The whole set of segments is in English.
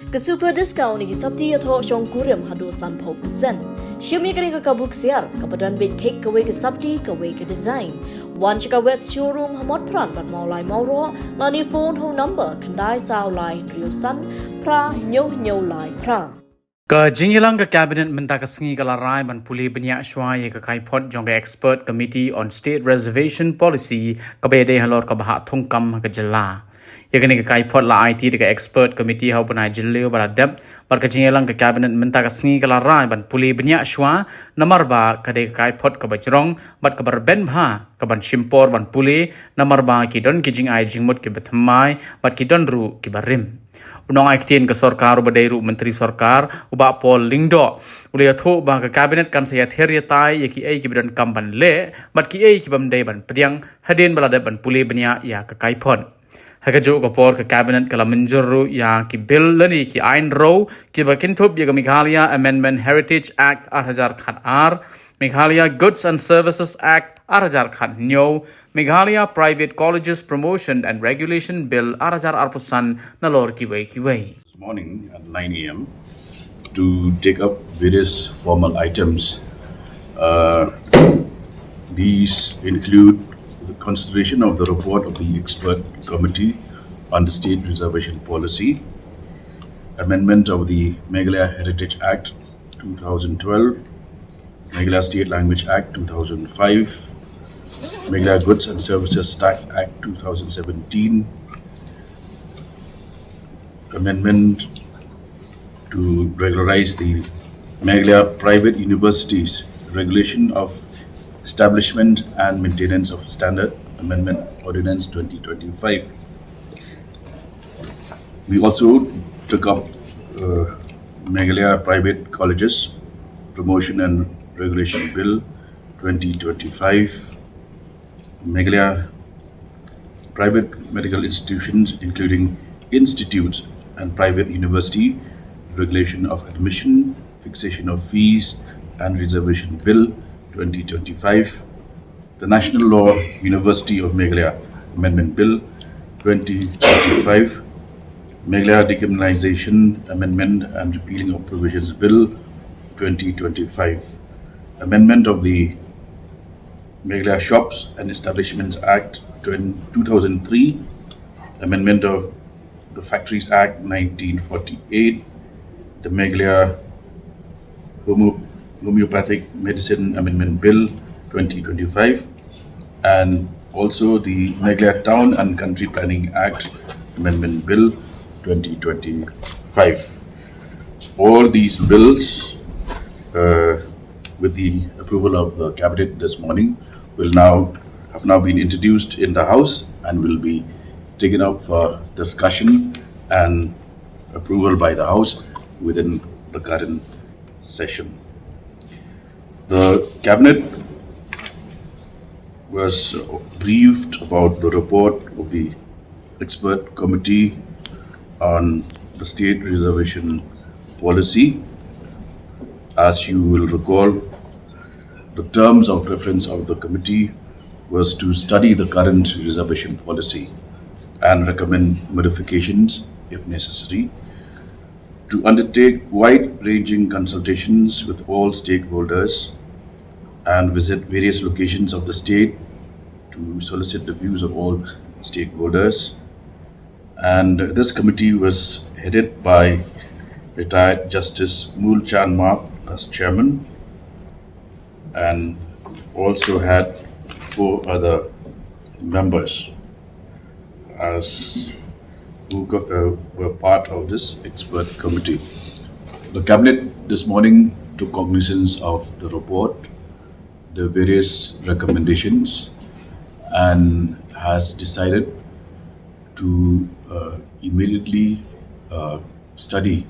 Ka super discount ni sabti atho shong kurem hado san pho percent. Shim ye kani ka book siar ka badan be take away ka sabti ka way ka design. One chika wet showroom hamot pran but mau lai mau ro lani phone ho number kandai sao lai rio san pra nyo lai pra. Ka Jylla ka cabinet menta ka sngi ka larai ban Pule banya shwa ye ka Kaiphot jong expert committee on state reservation policy ka be de Halor ka bah thongkam ka jylla ye ka Kaiphot la IT ka expert committee ha banai jylla bara dep par ka Jylla ka cabinet menta ka sngi ka larai ban Pule banya shwa namar ba ka de Kaiphot ka bajrong bat ka bar ben bha ka ban shimpor ban Pule namar ba ki don ki jing ai jingmut ki bathamai bat ki don ru ki barim Unong aiktin ke sorkar badairu menteri sorkar uba pol lingdo ulia tho ba ka cabinet kan saya theria tai ye ki ai ki bidan kamban le bat ki ai ki bam dai ban pediang hadin balada ban Pule banya ya ka Kaiphot haga jo ka por ka cabinet kala menjuru ya ki bill lani ki ain ro ki bakin thop ye ka Meghalaya Amendment Heritage Act 2000 R Meghalaya Goods and Services Act 2000 Nyo Meghalaya Private Colleges Promotion and Regulation Bill 2000 Nalor ki way. This morning at 9 a.m. to take up various formal items. These include the consideration of the report of the expert committee on the state reservation policy, amendment of the Meghalaya Heritage Act 2012, Meghalaya State Language Act 2005, Meghalaya Goods and Services Tax Act 2017, amendment to regularize the Meghalaya Private Universities, regulation of establishment and maintenance of standard amendment ordinance 2025. We also took up Meghalaya Private Colleges Promotion and Regulation Bill 2025, Meghalaya Private Medical Institutions, including institutes and private university, regulation of admission, fixation of fees and reservation bill 2025, the National Law University of Meghalaya Amendment Bill 2025, Meghalaya Decriminalization Amendment and Repealing of Provisions Bill 2025, Amendment of the Meghalaya Shops and Establishments Act 2003, Amendment of the Factories Act 1948, the Meghalaya Homeopathic Medicine Amendment Bill 2025, and also the Meghalaya Town and Country Planning Act Amendment Bill 2025. All these bills, with the approval of the cabinet this morning, have now been introduced in the House and will be taken up for discussion and approval by the House within the current session. The cabinet was briefed about the report of the expert committee on the state reservation policy. As you will recall, the terms of reference of the committee was to study the current reservation policy and recommend modifications if necessary, to undertake wide-ranging consultations with all stakeholders and visit various locations of the state to solicit the views of all stakeholders. And this committee was headed by retired Justice Mool Chan Mark as chairman, and also had 4 other members who were part of this expert committee. The cabinet this morning took cognizance of the report, the various recommendations, and has decided to immediately study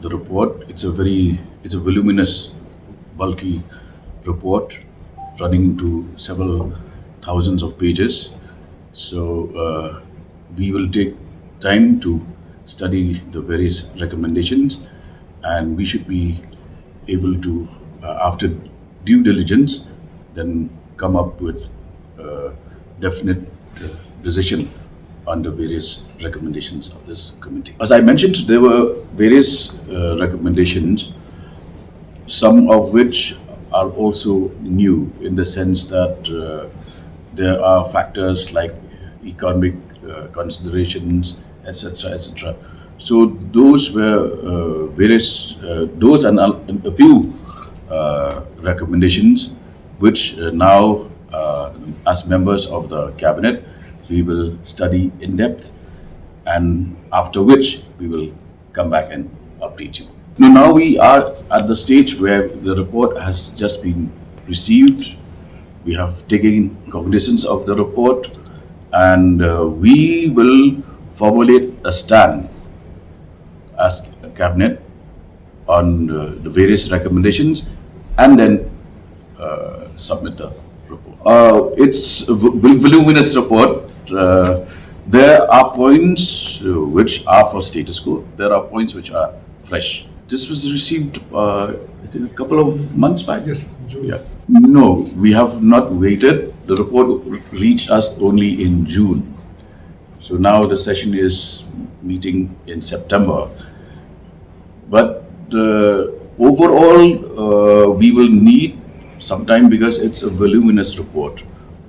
the report. It's a voluminous, bulky report running to several thousands of pages. So we will take time to study the various recommendations, and we should be able to, after due diligence, then come up with a definite decision on the various recommendations of this committee. As I mentioned, there were various recommendations, some of which are also new in the sense that there are factors like economic considerations, etc., etc. So those were those and a few recommendations which now, as members of the cabinet, we will study in depth, and after which we will come back and update you. Now we are at the stage where the report has just been received. We have taken cognizance of the report, and we will formulate a stand as a cabinet on the various recommendations and then submit the report. It's a voluminous report. There are points which are for status quo. There are points which are fresh. This was received I think a couple of months back. Yes, June. Yeah. No, we have not waited. The report reached us only in June. So now the session is meeting in September. But overall, we will need some time because it's a voluminous report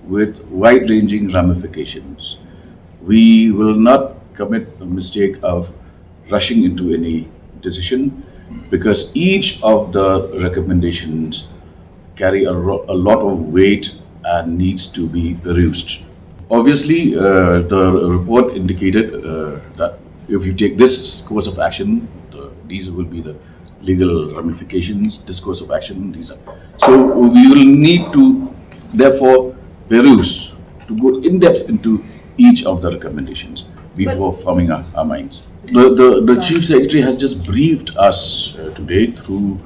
with wide-ranging ramifications. We will not commit a mistake of rushing into any decision because each of the recommendations carry a lot of weight and needs to be perused. Obviously, the report indicated that if you take this course of action, these will be the legal ramifications, this course of action, these are. So we will need to therefore peruse, to go in depth into each of the recommendations before forming our minds. The Chief Secretary has just briefed us today through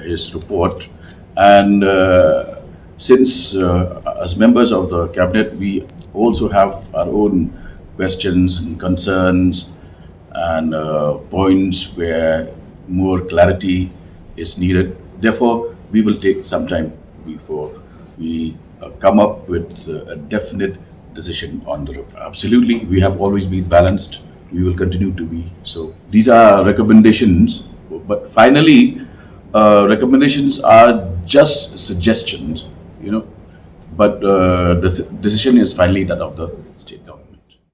his report, and since as members of the cabinet we also have our own questions and concerns and points where more clarity is needed. Therefore, we will take some time before we come up with a definite decision on the report. Absolutely, we have always been balanced. We will continue to be so. These are recommendations, but finally, recommendations are just suggestions, but the decision is finally that of the state.